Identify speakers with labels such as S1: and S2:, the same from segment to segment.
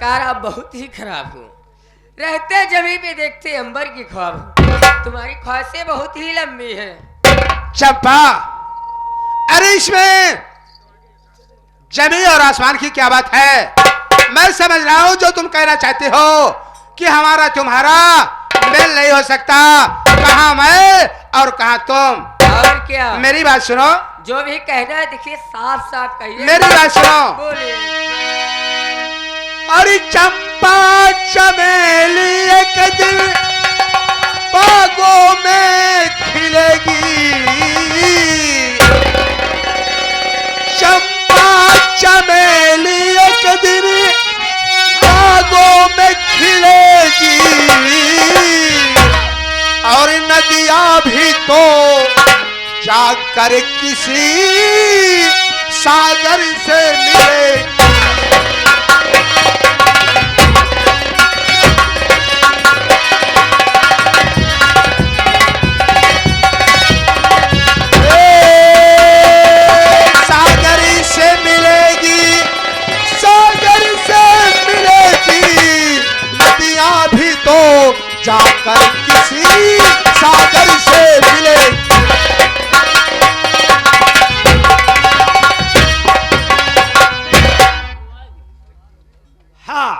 S1: सरकार आप बहुत ही खराब हो। रहते जमी पे देखते अंबर की ख्वाब। तुम्हारी ख्वाहिशें बहुत ही लंबी है।
S2: चंपा, अरे इसमें जमीन और आसमान की क्या बात है? मैं समझ रहा हूं जो तुम कहना चाहते हो कि हमारा तुम्हारा मेल नहीं हो सकता। कहां मैं और कहां तुम?
S1: और क्या?
S2: मेरी बात सुनो।
S1: जो भी कहना है देखिए साफ साफ कहिए।
S2: मेरी बात सुनो।
S1: बोलिए।
S2: अरे चंपा चमेली एक दिन बागों में खिलेगी। चंपा चमेली एक दिन बागों में खिलेगी और नदियां भी तो जाकर किसी सागर से मिलेगी। जाकर किसी सागर से मिले।
S3: हाँ,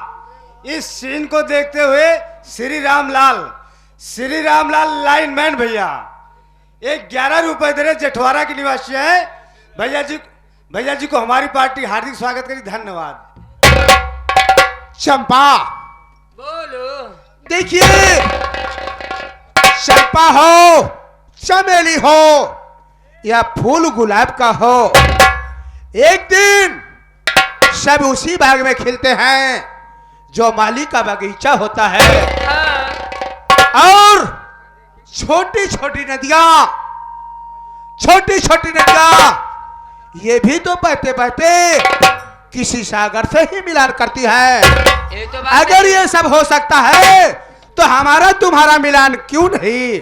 S3: इस सीन को देखते हुए श्री रामलाल लाइनमैन भैया 11 रुपए दे रहे। जेठवारा के निवासी है। भैया जी को हमारी पार्टी हार्दिक स्वागत करी। धन्यवाद।
S2: चंपा,
S1: बोलो।
S2: देखिए, चंपा हो, चमेली हो या फूल गुलाब का हो, एक दिन सब उसी बाग में खिलते हैं जो माली का बगीचा होता है। और छोटी छोटी नदियां ये भी तो बहते बहते किसी सागर से ही मिलान करती है। अगर ये सब हो सकता है तो हमारा तुम्हारा मिलान क्यों नहीं?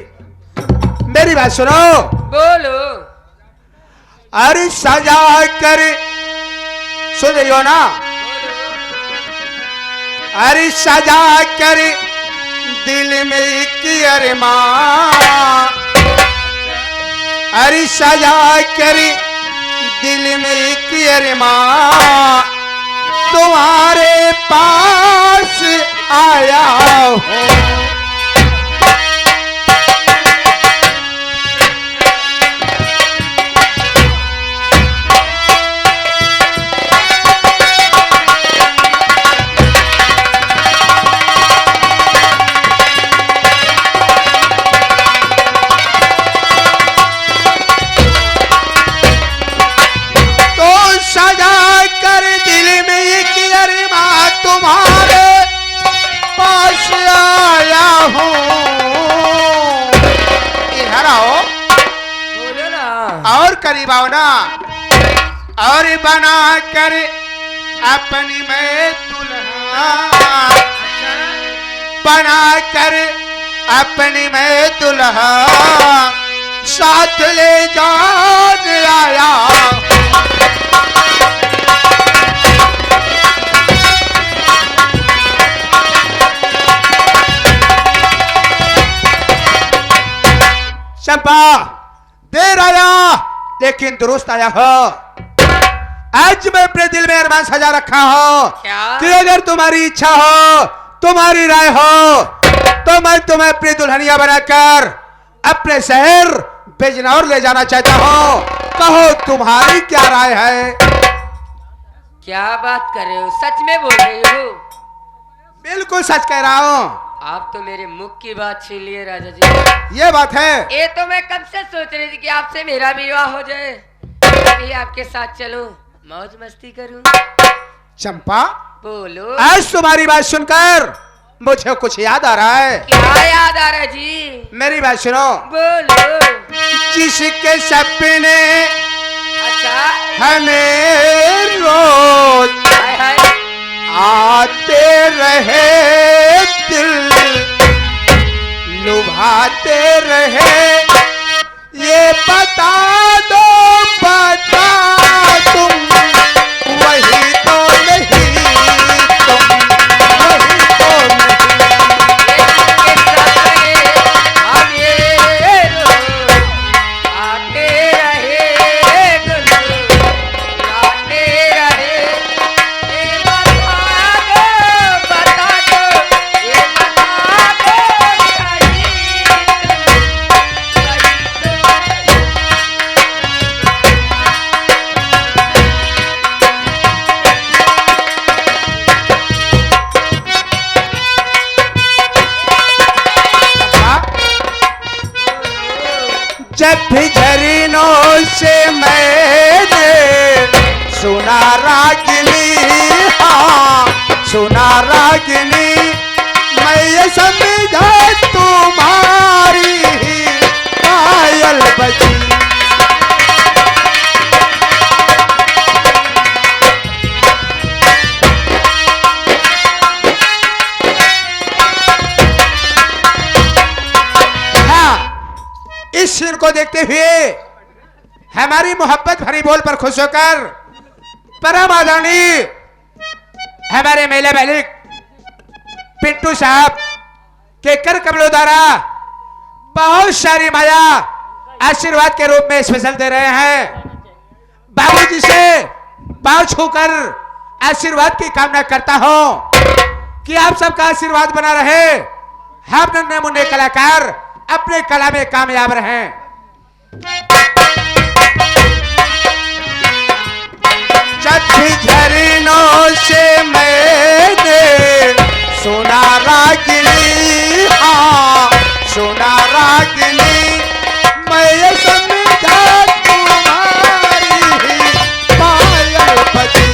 S2: मेरी बात सुनो।
S1: बोलो।
S2: अरे सजा कर, सुन रही हो ना? अरे सजा कर दिल में की अरमान, अरे सजा कर दिल में की अरमान तुम्हारे पास आया हूँ। करीब आओ ना। और बना कर अपनी मैं दुल्हा, बना कर अपनी मैं दुल्हा साथ ले जान आया। चंपा, देर आया लेकिन दुरुस्त आया हो। आज मैं अपने दिल में अरमान सजा रखा हो कि अगर तुम्हारी इच्छा हो, तुम्हारी राय हो, तो मैं तुम्हें अपनी दुल्हनिया बनाकर अपने शहर बिजनौर ले जाना चाहता हूँ। कहो तुम्हारी क्या राय है?
S1: क्या बात कर रहे हो? सच में बोल रहे हो?
S2: बिल्कुल सच कह रहा हूँ।
S1: आप तो मेरे मुख की बात छीन लिए राजा जी।
S2: ये बात है।
S1: ये तो मैं कब से सोच रही थी कि आपसे मेरा विवाह हो जाए, अभी आपके साथ चलो, मौज मस्ती करूं।
S2: चंपा,
S1: बोलो।
S2: आज तुम्हारी बात सुनकर मुझे कुछ याद आ रहा है।
S1: क्या याद आ रहा है जी?
S2: मेरी बात सुनो।
S1: बोलो।
S2: जिसके सपने
S1: अच्छा
S2: हमें रोज आते रहे, दिल लुभाते रहे, ये बता दो बता तुम वही तो नहीं तुम। झरनों से मैंने सुना रागिनी, हाँ सुना रागिनी, मैं ये समझा तुम्हारी पायल बजी। इस सीन को देखते हुए हमारी मोहब्बत भरी बोल पर खुश होकर परम आदरणीय हमारे मेले मालिक पिंटू साहब के कर कमलों द्वारा बहुत सारी माया आशीर्वाद के रूप में स्पेशल दे रहे हैं। बाबूजी से पांव छूकर आशीर्वाद की कामना करता हूं कि आप सबका आशीर्वाद बना रहे, हम नन्हे मुन्ने कलाकार अपने कला में कामयाब रहें। जब भी झरनों से मैंने सुना रागिनी, हाँ सुना रागिनी, मैं ये समझा तुम्हारी पायल बजी।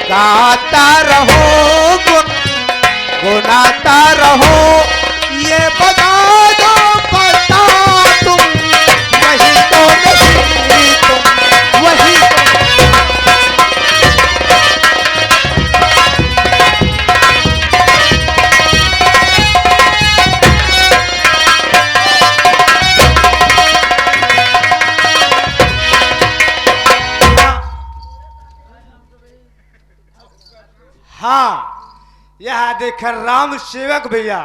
S2: गाता रहो गुनाता रहो, ये बता दो बता तुम वही तो नहीं, तुम वही
S3: हाँ यह देखकर राम सेवक भैया।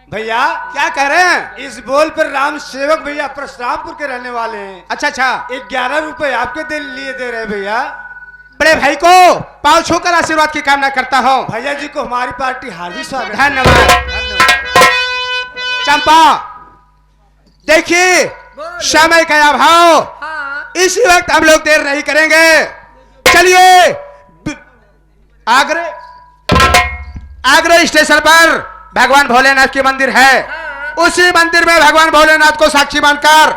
S3: भैया
S2: क्या कह रहे हैं?
S3: इस बोल पर राम सेवक भैया परशुरामपुर के रहने वाले हैं।
S2: अच्छा अच्छा,
S3: 11 रुपए आपके लिए दे रहे भैया।
S2: बड़े भाई को पांव छूकर आशीर्वाद की कामना करता हूँ।
S3: भैया जी को हमारी पार्टी हार्दिक स्वागत।
S2: धन्यवाद। चंपा देखिए समय का अभाव,
S1: हाँ।
S2: इसी वक्त हम लोग देर नहीं करेंगे, चलिए आगरे स्टेशन पर भगवान भोलेनाथ की मंदिर है,
S1: हाँ।
S2: उसी मंदिर में भगवान भोलेनाथ को साक्षी मानकर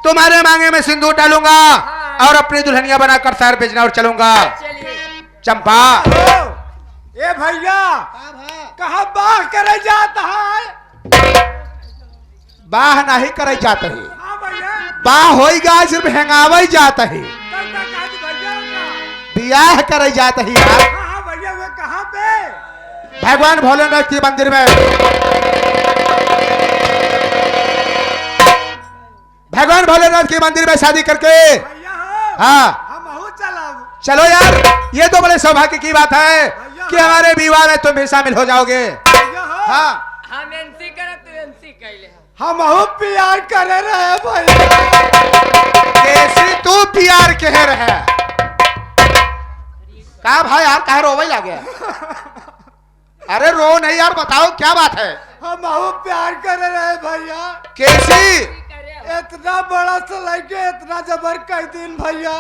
S2: तुम्हारे मांगे में सिंदूर डालूंगा,
S1: हाँ।
S2: और अपनी दुल्हनिया बनाकर शहर भेजना और चलूंगा।
S1: चलिए
S3: चंपा ए भैया कहाँ बाह करे जाता है?
S2: बाह नहीं करे जाते ही,
S3: हाँ भैया
S2: बाह होइगा सिर्फ हेंगावे जाता ही, बियाह करे जाता ही यार।
S3: हाँ भैया वे कहाँ पे?
S2: भगवान भोलेनाथ की मंदिर में, भगवान भोलेनाथ की मंदिर में शादी करके।
S3: भैया हो
S2: हाँ
S3: हम चला।
S2: चलो यार, ये तो बड़े सौभाग्य की बात है कि हमारे विवाह में तुम भी शामिल हो जाओगे।
S3: भैया हो
S2: हाँ
S1: हम एनसी करब तो एनसी कैले
S3: हम प्यार करे रहे भैया।
S2: कैसी तू प्यार कह रहे? का भाई यार कहे रोवे लगे? अरे रो नहीं यार, बताओ क्या बात है?
S3: हम प्यार करे रहे भैया।
S2: कैसी?
S3: इतना बड़ा सा लड़के इतना जबर कई दिन भैया,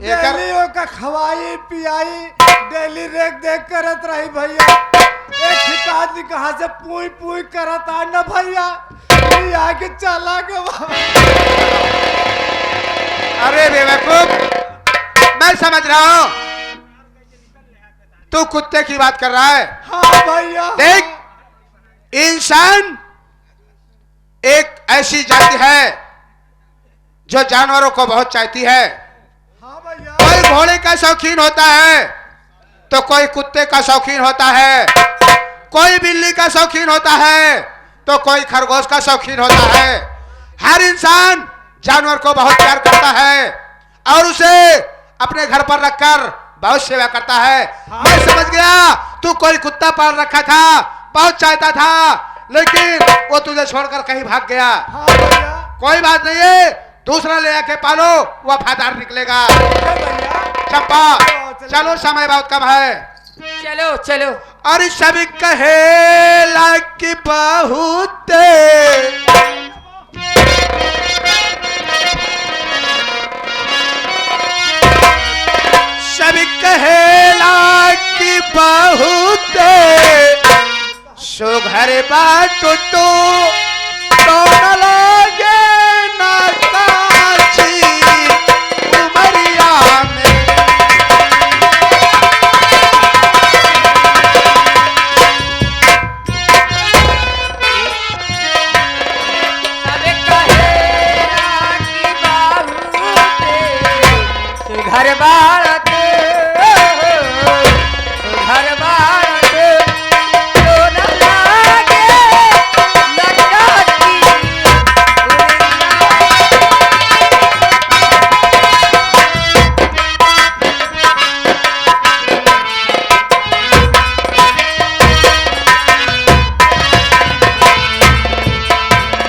S3: डेली का खवाई पियाई डेली रेख देख करत रही भैया। एक ठिकानी कहाँ से पूई पूई करत आ न भैया, ये आगे चला के।
S2: अरे बेवकूफ, मैं समझ रहा हूँ तू कुत्ते की बात कर रहा है।
S3: हाँ भैया
S2: देख, इंसान एक ऐसी जाति है जो जानवरों को बहुत चाहती है।
S3: हाँ भैया
S2: कोई घोड़े का शौकीन होता है तो कोई कुत्ते का शौकीन होता है, कोई बिल्ली का शौकीन होता है तो कोई खरगोश का शौकीन होता है। हर इंसान जानवर को बहुत प्यार करता है और उसे अपने घर पर रखकर बहुत सेवा करता है।
S3: हाँ।
S2: मैं समझ गया तू कोई कुत्ता पाल रखा था, बहुत चाहता था, लेकिन वो तुझे छोड़कर कहीं भाग गया।
S3: हाँ भैया
S2: कोई बात नहीं है, दूसरा ले आके पालो, वफादार निकलेगा।
S3: भैया
S2: चंपा चलो, समय बहुत कम है।
S1: चलो चलो।
S2: और सब कहेला कि बहुत सब कहेला कि बहुत सुघर बाटो तो न लगे ना काची उमरिया में।
S1: सब कहेला कि बहुत घर बात